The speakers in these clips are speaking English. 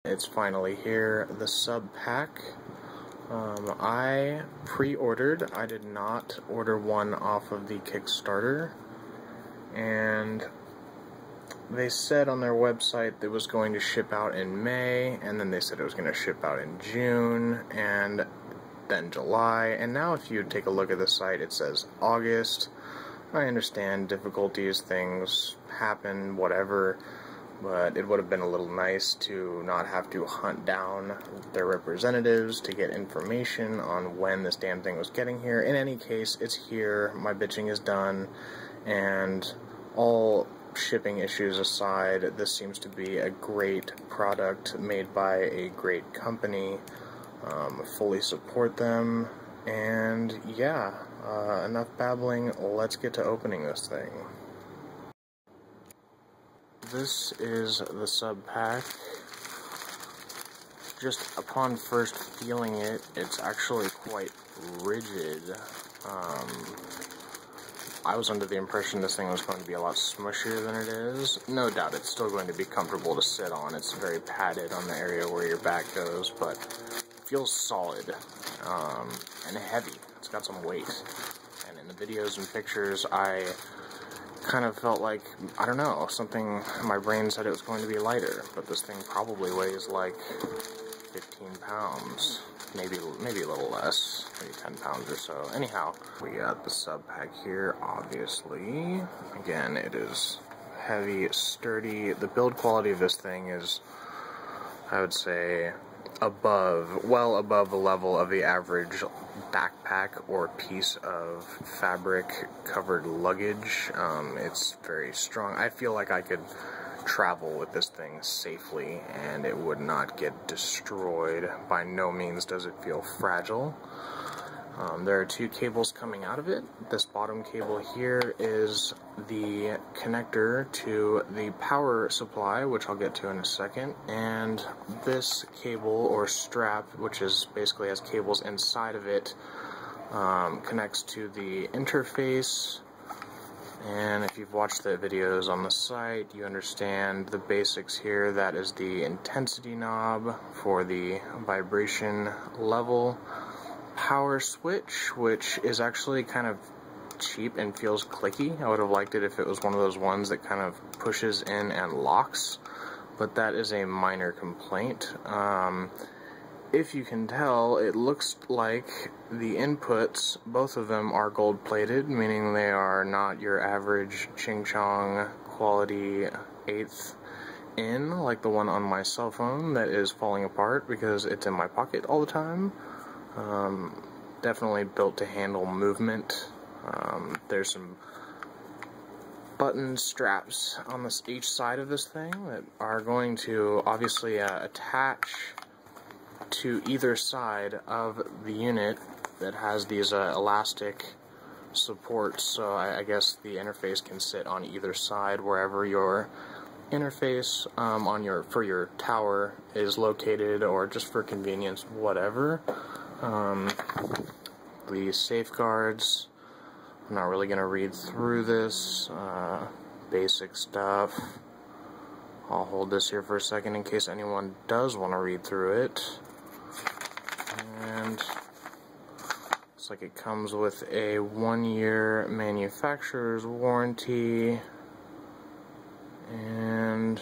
It's finally here, the SubPac. I pre-ordered. I did not order one off of the Kickstarter, and they said on their website it was going to ship out in May, and then they said it was going to ship out in June, and then July, and now if you take a look at the site it says August. I understand difficulties, things happen, whatever, but it would have been a little nice to not have to hunt down their representatives to get information on when this damn thing was getting here. In any case, it's here, my bitching is done, and all shipping issues aside, this seems to be a great product made by a great company. Fully support them, and yeah, enough babbling, let's get to opening this thing. This is the SubPac. Just upon first feeling it, it's actually quite rigid. I was under the impression this thing was going to be a lot smushier than it is. No doubt it's still going to be comfortable to sit on. It's very padded on the area where your back goes, but it feels solid and heavy. It's got some weight. And in the videos and pictures, I kind of felt like, I don't know, something, my brain said it was going to be lighter, but this thing probably weighs like 15 pounds, maybe a little less, maybe 10 pounds or so. Anyhow, we got the SubPac here, obviously. Again, it is heavy, sturdy. The build quality of this thing is, I would say, well above the level of the average backpack or piece of fabric covered luggage. It's very strong. I feel like I could travel with this thing safely and it would not get destroyed. By no means does it feel fragile. There are two cables coming out of it. This bottom cable here is the connector to the power supply, which I'll get to in a second, and this cable or strap, which is basically has cables inside of it, connects to the interface. And if you've watched the videos on the site, you understand the basics here. That is the intensity knob for the vibration level. Power switch, which is actually kind of cheap and feels clicky. I would have liked it if it was one of those ones that kind of pushes in and locks, but that is a minor complaint. If you can tell, it looks like the inputs, both of them are gold plated, meaning they are not your average Ching Chong quality 1/8 in, like the one on my cell phone that is falling apart because it's in my pocket all the time. Definitely built to handle movement. There's some button straps on each side of this thing that are going to obviously attach to either side of the unit that has these elastic supports, so I guess the interface can sit on either side wherever your interface for your tower is located, or just for convenience, whatever. The safeguards, I'm not really going to read through this, basic stuff. I'll hold this here for a second in case anyone does want to read through it. And looks like it comes with a 1-year manufacturer's warranty, and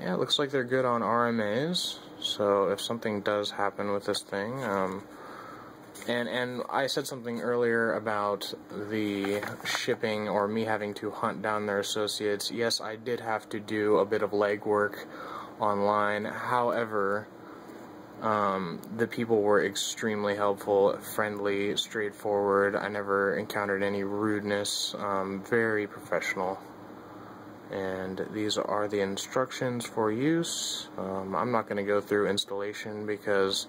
yeah, it looks like they're good on RMAs. So if something does happen with this thing, and I said something earlier about the shipping or me having to hunt down their associates. Yes, I did have to do a bit of legwork online. However, the people were extremely helpful, friendly, straightforward. I never encountered any rudeness, very professional. And these are the instructions for use. I'm not going to go through installation because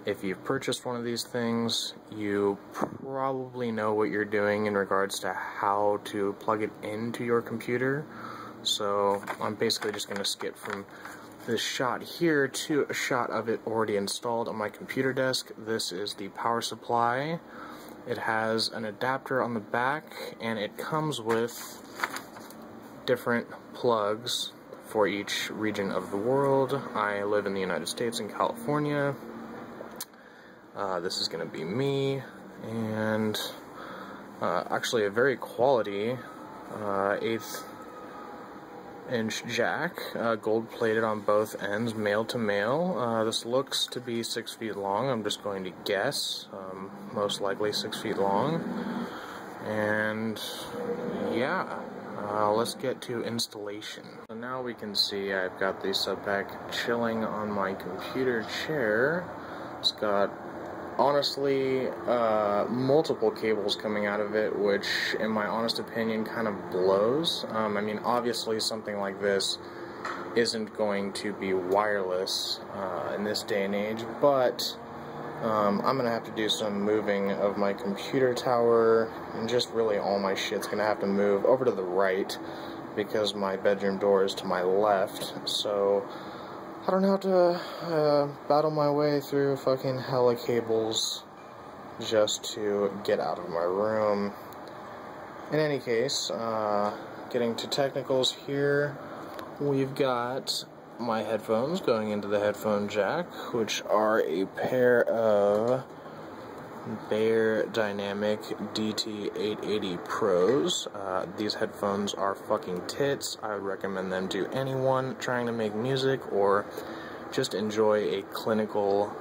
if you've purchased one of these things, you probably know what you're doing in regards to how to plug it into your computer. So I'm basically just going to skip from this shot here to a shot of it already installed on my computer desk. This is the power supply. It has an adapter on the back, and it comes with different plugs for each region of the world. I live in the United States in California. This is going to be me, and actually a very quality 1/8 inch jack, gold plated on both ends, male to male. This looks to be 6 feet long. I'm just going to guess, most likely 6 feet long. And yeah, let's get to installation. So now we can see I've got the SubPac chilling on my computer chair. It's got, honestly, multiple cables coming out of it, which, in my honest opinion, kind of blows. I mean, obviously something like this isn't going to be wireless in this day and age, but I'm going to have to do some moving of my computer tower, and just really all my shit's going to have to move over to the right, because my bedroom door is to my left, so I don't have to battle my way through fucking hella cables just to get out of my room. In any case, getting to technicals here, we've got my headphones going into the headphone jack, which are a pair of Bear Dynamic DT880 Pros. These headphones are fucking tits. I would recommend them to anyone trying to make music or just enjoy a clinical,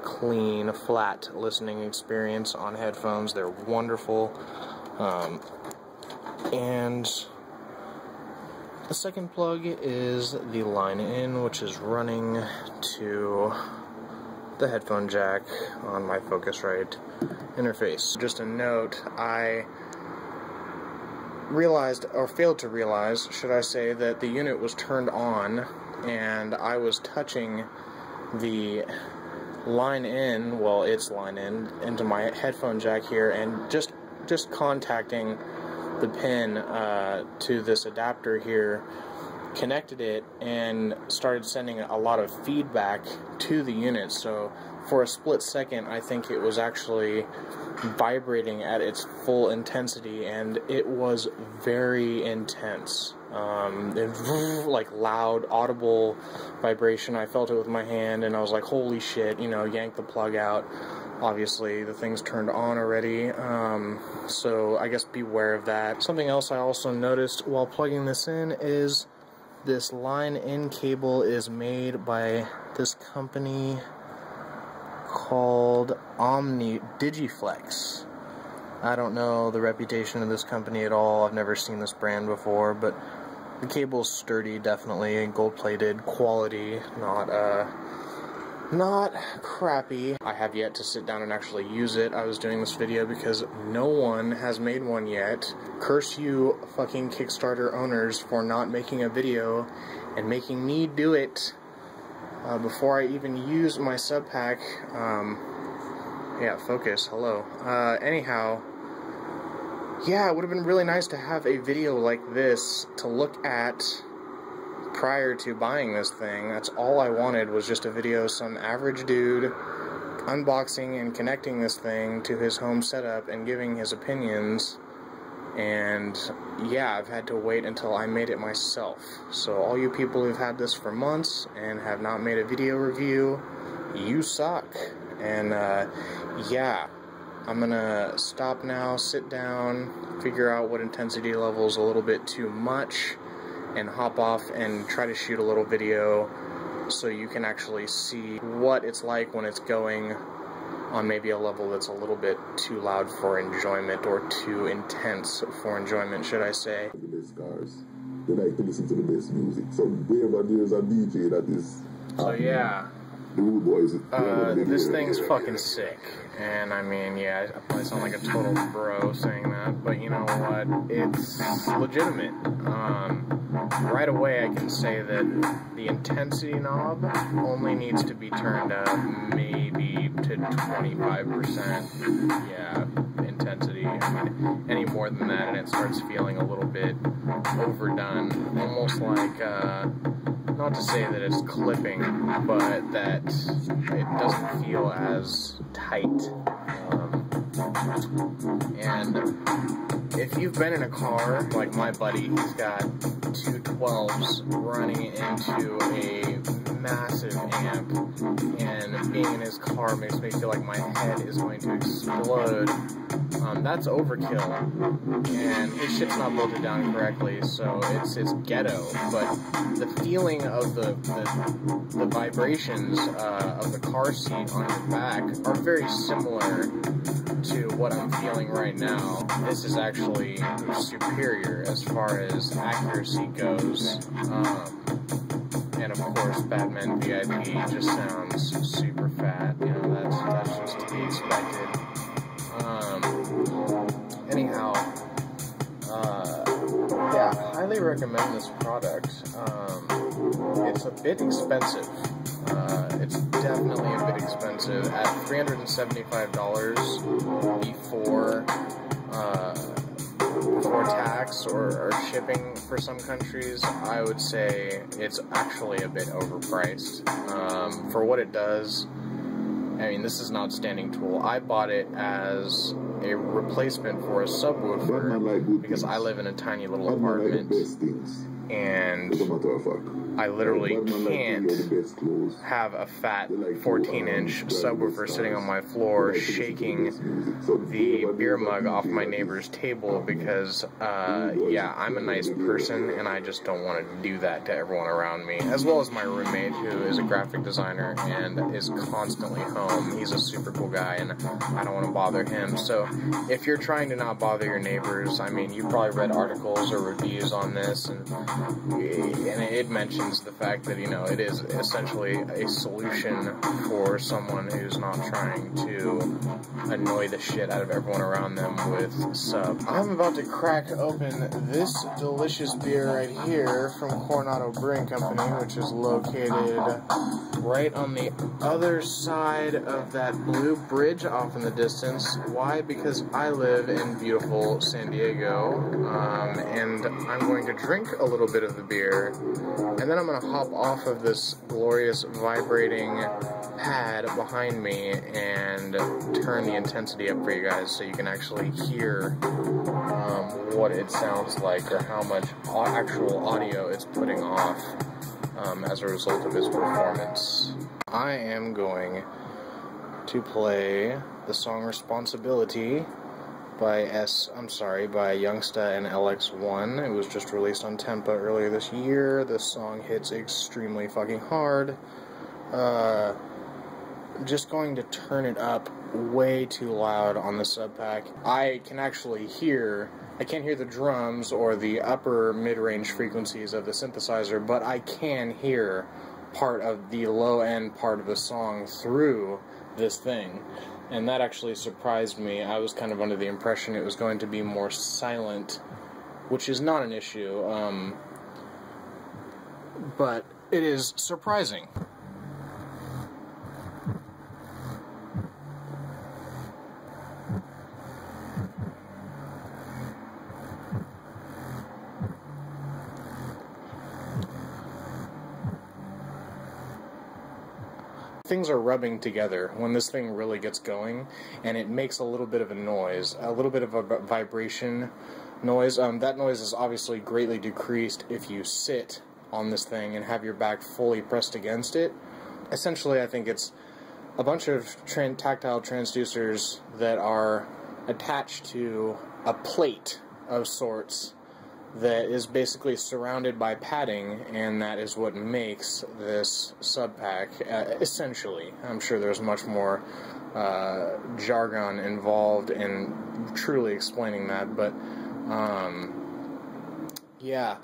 clean, flat listening experience on headphones. They're wonderful. And the second plug is the line in, which is running to the headphone jack on my Focusrite interface. Just a note, I realized, or failed to realize, should I say, that the unit was turned on and I was touching the line in, well, its line in, into my headphone jack here, and just contacting the pin to this adapter here, connected it and started sending a lot of feedback to the unit. So for a split second, I think it was actually vibrating at its full intensity, and it was very intense. Like loud, audible vibration. I felt it with my hand, and I was like, holy shit, you know, yanked the plug out. Obviously, the thing's turned on already, so I guess beware of that. Something else I also noticed while plugging this in is this line-in cable is made by this company called Digiflex. I don't know the reputation of this company at all. I've never seen this brand before, but the cable's sturdy, definitely, gold-plated, quality, not crappy. I have yet to sit down and actually use it. I was doing this video because no one has made one yet. Curse you fucking Kickstarter owners for not making a video and making me do it before I even use my SubPac. Yeah, focus, hello. Anyhow, yeah, it would have been really nice to have a video like this to look at prior to buying this thing. That's all I wanted, was just a video of some average dude unboxing and connecting this thing to his home setup and giving his opinions. And yeah, I've had to wait until I made it myself. So all you people who've had this for months and have not made a video review, you suck. And yeah, I'm gonna stop now, sit down, figure out what intensity level is a little bit too much, and hop off and try to shoot a little video so you can actually see what it's like when it's going on maybe a level that's a little bit too loud for enjoyment, or too intense for enjoyment, should I say. The best cars. They like to listen to the best music. So wherever there's a DJ that is... So yeah, the Rude Boys... this thing's fucking sick. And I mean, yeah, I probably sound like a total bro saying that, but you know what? It's legitimate. Right away I can say that the intensity knob only needs to be turned up maybe to 25%. Yeah, intensity. I mean, any more than that and it starts feeling a little bit overdone. Almost like, not to say that it's clipping, but that it doesn't feel as tight. And if you've been in a car, like my buddy, he's got two 12s running into a massive amp, and being in his car makes me feel like my head is going to explode. That's overkill, and his shit's not bolted down correctly, so it's ghetto, but the feeling of the vibrations of the car seat on your back are very similar to what I'm feeling right now. This is actually superior as far as accuracy goes, and of course Batman VIP just sounds super fat, you know, that's just to be expected. Anyhow, yeah, highly recommend this product. It's a bit expensive. It's definitely a bit expensive. At $375 before tax or shipping for some countries, I would say it's actually a bit overpriced. For what it does, I mean, this is an outstanding tool. I bought it as a replacement for a subwoofer because I live in a tiny little apartment, and I literally can't have a fat 14-inch subwoofer sitting on my floor shaking the beer mug off my neighbor's table because, yeah, I'm a nice person and I just don't want to do that to everyone around me, as well as my roommate, who is a graphic designer and is constantly home. He's a super cool guy and I don't want to bother him. So if you're trying to not bother your neighbors, I mean, you probably read articles or reviews on this, and it mentions the fact that, you know, it is essentially a solution for someone who's not trying to annoy the shit out of everyone around them with sub. I'm about to crack open this delicious beer right here from Coronado Brewing Company, which is located right on the other side of that blue bridge off in the distance. Why? Because I live in beautiful San Diego, and I'm going to drink a little bit of the beer, and then I'm going to hop off of this glorious vibrating pad behind me and turn the intensity up for you guys so you can actually hear what it sounds like or how much actual audio it's putting off as a result of its performance. I am going to play the song Responsibility by Youngsta and LX1. It was just released on Tempa earlier this year. This song hits extremely fucking hard. I'm just going to turn it up way too loud on the SubPac. I can't hear the drums or the upper mid-range frequencies of the synthesizer, but I can hear part of the low-end part of the song through this thing. And that actually surprised me. I was kind of under the impression it was going to be more silent, which is not an issue, but it is surprising. Things are rubbing together when this thing really gets going, and it makes a little bit of a noise, a little bit of a vibration noise. That noise is obviously greatly decreased if you sit on this thing and have your back fully pressed against it. Essentially, I think it's a bunch of tactile transducers that are attached to a plate of sorts that is basically surrounded by padding, and that is what makes this SubPac, essentially. I'm sure there's much more jargon involved in truly explaining that, but yeah,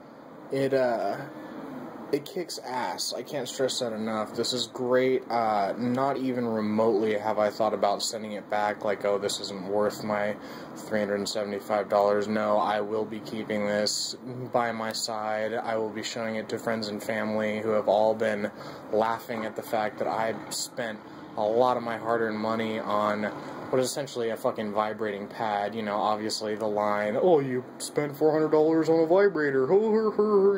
it kicks ass. I can't stress that enough. This is great. Not even remotely have I thought about sending it back, like, oh, this isn't worth my $375. No, I will be keeping this by my side. I will be showing it to friends and family who have all been laughing at the fact that I spent a lot of my hard-earned money on what is essentially a fucking vibrating pad. You know, obviously the line, oh, you spent $400 on a vibrator,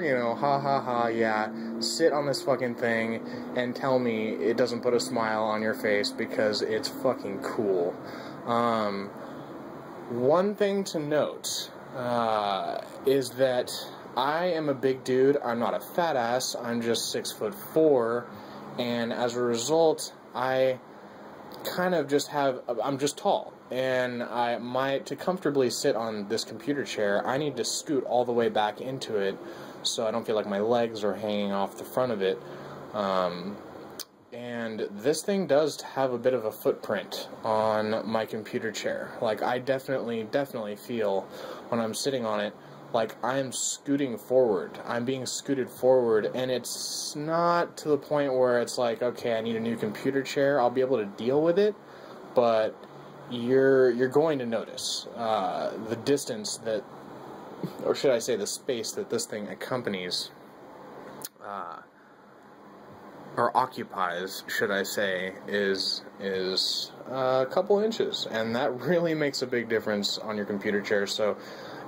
you know, ha ha ha, yeah. Sit on this fucking thing and tell me it doesn't put a smile on your face because it's fucking cool. One thing to note is that I am a big dude. I'm not a fat ass. I'm just 6'4", and as a result, I kind of just I'm just tall, and to comfortably sit on this computer chair, I need to scoot all the way back into it so I don't feel like my legs are hanging off the front of it. And this thing does have a bit of a footprint on my computer chair. Like, I definitely feel when I'm sitting on it, like I'm scooting forward. I'm being scooted forward, and it's not to the point where it's like, okay, I need a new computer chair. I'll be able to deal with it, but you're going to notice the distance that, or should I say the space that this thing accompanies, or occupies, should I say, is a couple inches, and that really makes a big difference on your computer chair. So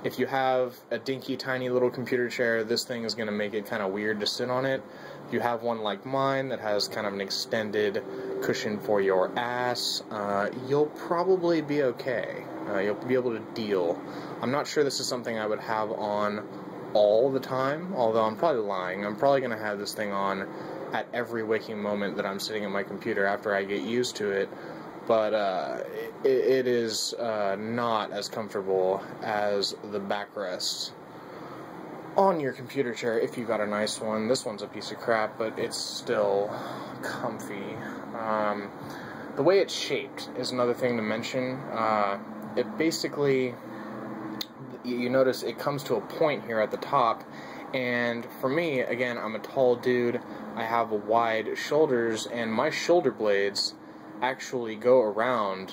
if you have a dinky tiny little computer chair, this thing is going to make it kind of weird to sit on it. If you have one like mine that has kind of an extended cushion for your ass, you'll probably be okay. You'll be able to deal. I'm not sure this is something I would have on all the time, although I'm probably lying. I'm probably going to have this thing on at every waking moment that I'm sitting at my computer after I get used to it. But it is not as comfortable as the backrest on your computer chair if you got a nice one. This one's a piece of crap, but it's still comfy. The way it's shaped is another thing to mention. It basically, you notice it comes to a point here at the top, and for me, again, I'm a tall dude, I have wide shoulders, and my shoulder blades actually go around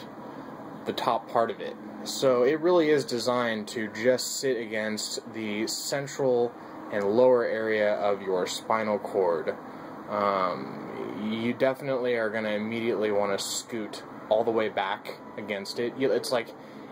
the top part of it. So it really is designed to just sit against the central and lower area of your spinal cord. You definitely are going to immediately want to scoot all the way back against it.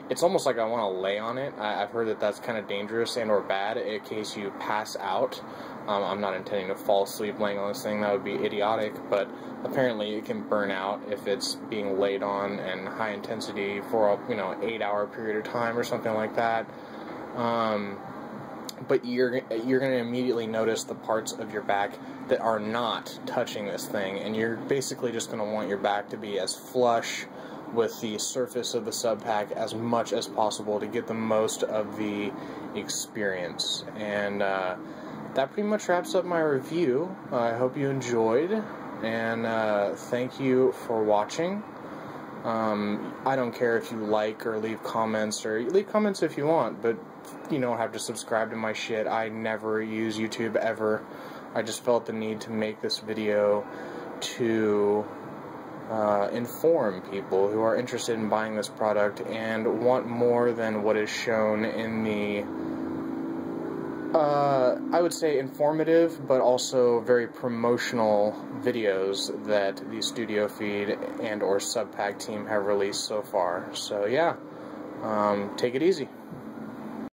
It's almost like I want to lay on it. I've heard that that's kind of dangerous and or bad in case you pass out. I'm not intending to fall asleep laying on this thing. That would be idiotic, but apparently it can burn out if it's being laid on and high intensity for a 8-hour period of time or something like that. But you're going to immediately notice the parts of your back that are not touching this thing, and you're basically just going to want your back to be as flush with the surface of the SubPac as much as possible to get the most of the experience. And that pretty much wraps up my review. I hope you enjoyed, and thank you for watching. I don't care if you like or leave comments, or leave comments if you want, but you don't have to subscribe to my shit. I never use YouTube ever. I just felt the need to make this video to inform people who are interested in buying this product and want more than what is shown in the I would say informative but also very promotional videos that the Studio Feed and or SubPac team have released so far. So yeah, take it easy.